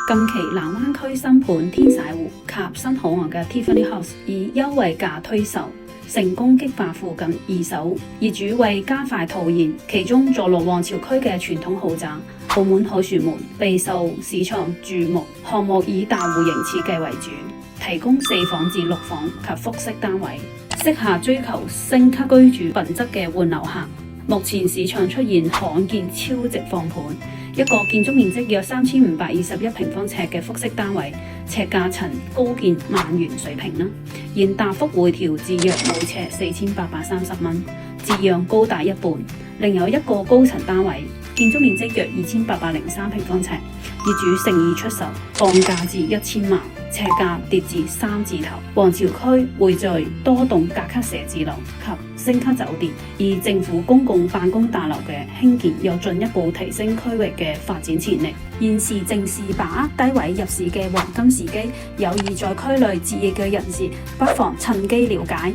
近期南灣區新盤天璽湖及新海岸嘅 Tiffany House 以優惠價推售，成功激發附近二手業主為加快套現，其中坐落皇朝區嘅傳統豪宅澳門凱旋門備受市場注目。項目以大戶型設計為主，提供4房至6房及複式單位，適合追求升級居住品質嘅換樓客。目前市場出現罕見超值放盤，一個建築面積約3521平方尺嘅複式單位，尺價曾高見萬元水平啦，現大幅回調至約每尺4830蚊，折讓高達一半。另有一個高層單位，建築面積約2803平方尺，業主誠意出售，降價至1000萬，尺價跌至3字頭。皇朝區匯聚多棟甲級寫字樓及星級酒店，而政府公共辦公大樓嘅興建又進一步提升區域嘅發展潛力。現時正是把握低位入市嘅黃金時機，有意在區內置業嘅人士不妨趁機了解。